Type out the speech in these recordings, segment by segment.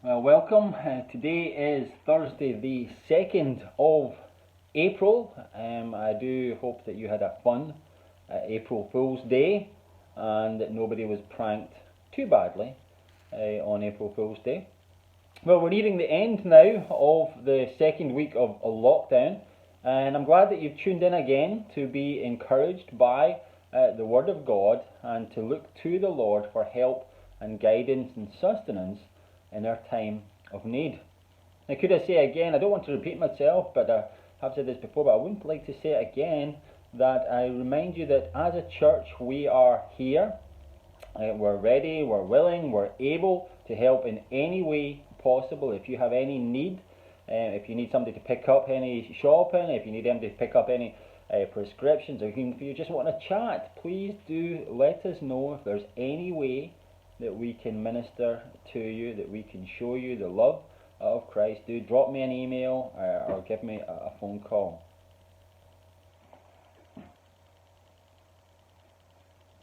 Well, welcome. Today is Thursday, the 2nd of April. I do hope that you had a fun April Fool's Day and that nobody was pranked too badly on April Fool's Day. Well, we're nearing the end now of the second week of lockdown, and I'm glad that you've tuned in again to be encouraged by the Word of God and to look to the Lord for help and guidance and sustenance in our time of need. Now, could I say again, I don't want to repeat myself, but I have said this before, but I wouldn't like to say it again, that I remind you that as a church we are here, we're ready, we're willing, we're able to help in any way possible. If you have any need, if you need somebody to pick up any shopping, if you need them to pick up any prescriptions, or if you just want to chat, please do let us know if there's any way that we can minister to you, that we can show you the love of Christ. Do drop me an email or give me a phone call.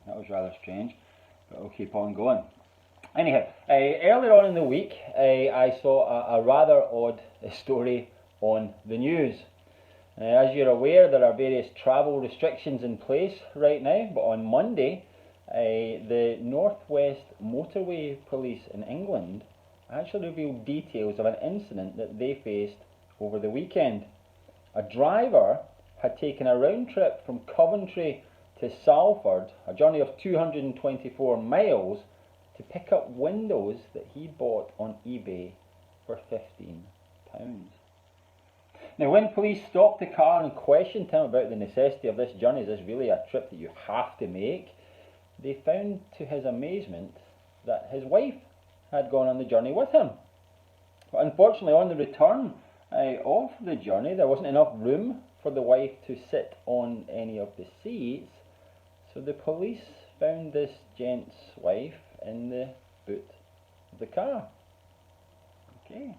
That was rather strange, but we'll keep on going. Anyhow, earlier on in the week, I saw a rather odd story on the news. As you're aware, there are various travel restrictions in place right now, but on Monday, the Northwest Motorway Police in England actually revealed details of an incident that they faced over the weekend. A driver had taken a round trip from Coventry to Salford, a journey of 224 miles, to pick up windows that he bought on eBay for £15. Now, when police stopped the car and questioned him about the necessity of this journey, is this really a trip that you have to make? They found to his amazement that his wife had gone on the journey with him. But unfortunately, on the return of the journey, there wasn't enough room for the wife to sit on any of the seats, so the police found this gent's wife in the boot of the car. Okay,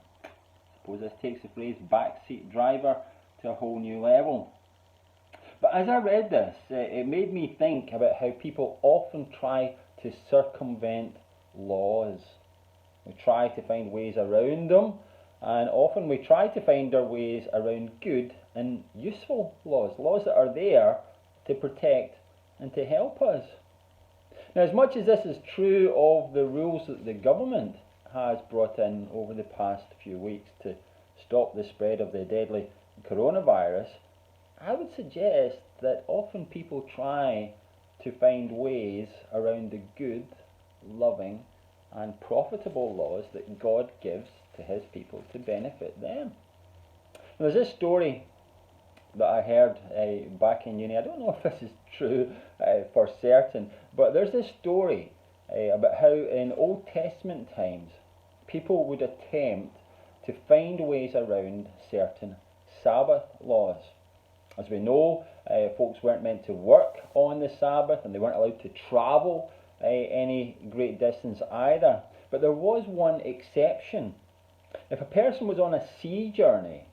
suppose this takes the phrase backseat driver to a whole new level. But as I read this, it made me think about how people often try to circumvent laws. We try to find ways around them, and often we try to find our ways around good and useful laws that are there to protect and to help us. Now, as much as this is true of the rules that the government has brought in over the past few weeks to stop the spread of the deadly coronavirus, I would suggest that often people try to find ways around the good, loving, and profitable laws that God gives to his people to benefit them. There's this story that I heard back in uni. I don't know if this is true for certain, but there's this story about how in Old Testament times people would attempt to find ways around certain Sabbath laws. As we know, folks weren't meant to work on the Sabbath, and they weren't allowed to travel any great distance either. But there was one exception. If a person was on a sea journey,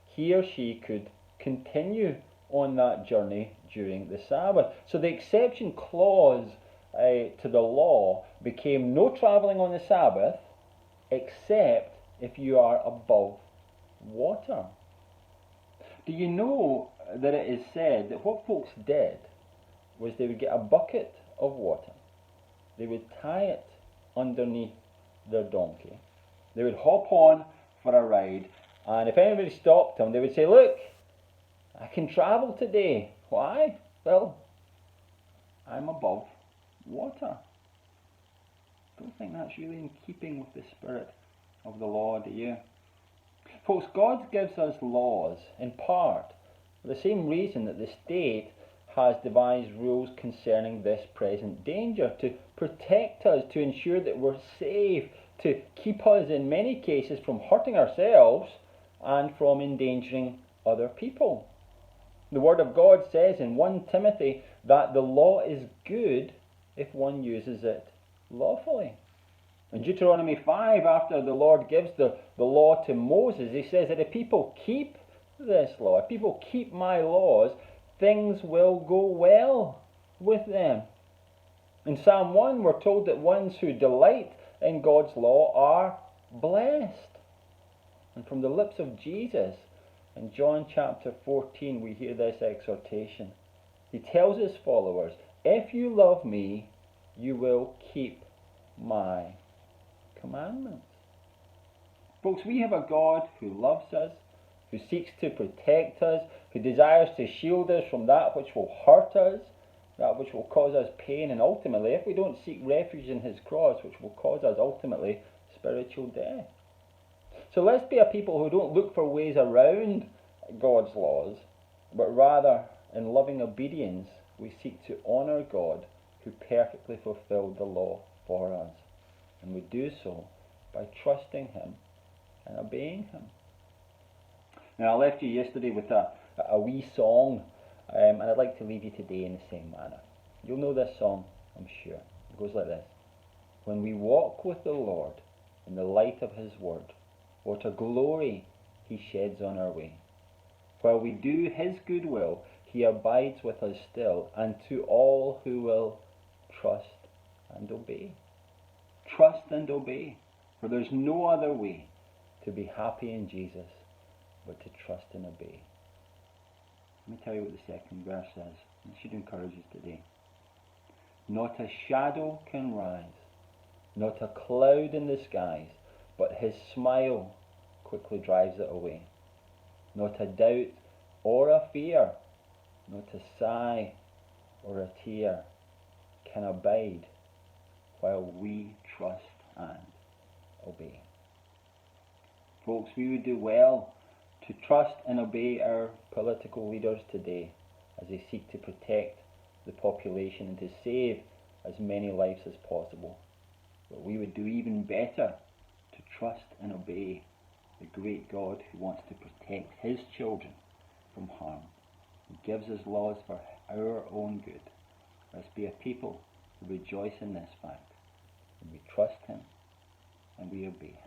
he or she could continue on that journey during the Sabbath. So the exception clause to the law became no travelling on the Sabbath, except if you are above water. Do you know that it is said that what folks did was they would get a bucket of water, they would tie it underneath their donkey, they would hop on for a ride, and if anybody stopped them, they would say, "Look, I can travel today. Why? Well, I'm above water." Don't think that's really in keeping with the spirit of the law, do you? Folks, God gives us laws in part for the same reason that the state has devised rules concerning this present danger, to protect us, to ensure that we're safe, to keep us in many cases from hurting ourselves and from endangering other people. The Word of God says in 1 Timothy that the law is good if one uses it lawfully. In Deuteronomy 5, after the Lord gives the law to Moses, he says that if people keep this law, if people keep my laws, things will go well with them. In Psalm 1, we're told that ones who delight in God's law are blessed. And from the lips of Jesus, in John chapter 14, we hear this exhortation. He tells his followers, if you love me, you will keep my commandments. Folks, we have a God who loves us, who seeks to protect us, who desires to shield us from that which will hurt us, that which will cause us pain, and ultimately, if we don't seek refuge in his cross, which will cause us ultimately spiritual death. So let's be a people who don't look for ways around God's laws, but rather, in loving obedience, we seek to honour God who perfectly fulfilled the law for us. And we do so by trusting him and obeying him. Now, I left you yesterday with a wee song, and I'd like to leave you today in the same manner. You'll know this song, I'm sure. It goes like this. When we walk with the Lord in the light of his word, what a glory he sheds on our way. While we do his good will, he abides with us still, and to all who will trust and obey. Trust and obey, for there's no other way to be happy in Jesus but to trust and obey. Let me tell you what the second verse says. It should encourage us today. Not a shadow can rise, not a cloud in the skies, but his smile quickly drives it away. Not a doubt or a fear, not a sigh or a tear can abide while we trust and obey. Folks, we would do well to trust and obey our political leaders today as they seek to protect the population and to save as many lives as possible. But we would do even better to trust and obey the great God who wants to protect his children from harm. He gives us laws for our own good. Let's be a people who rejoice in this fact, and we trust him and we obey him.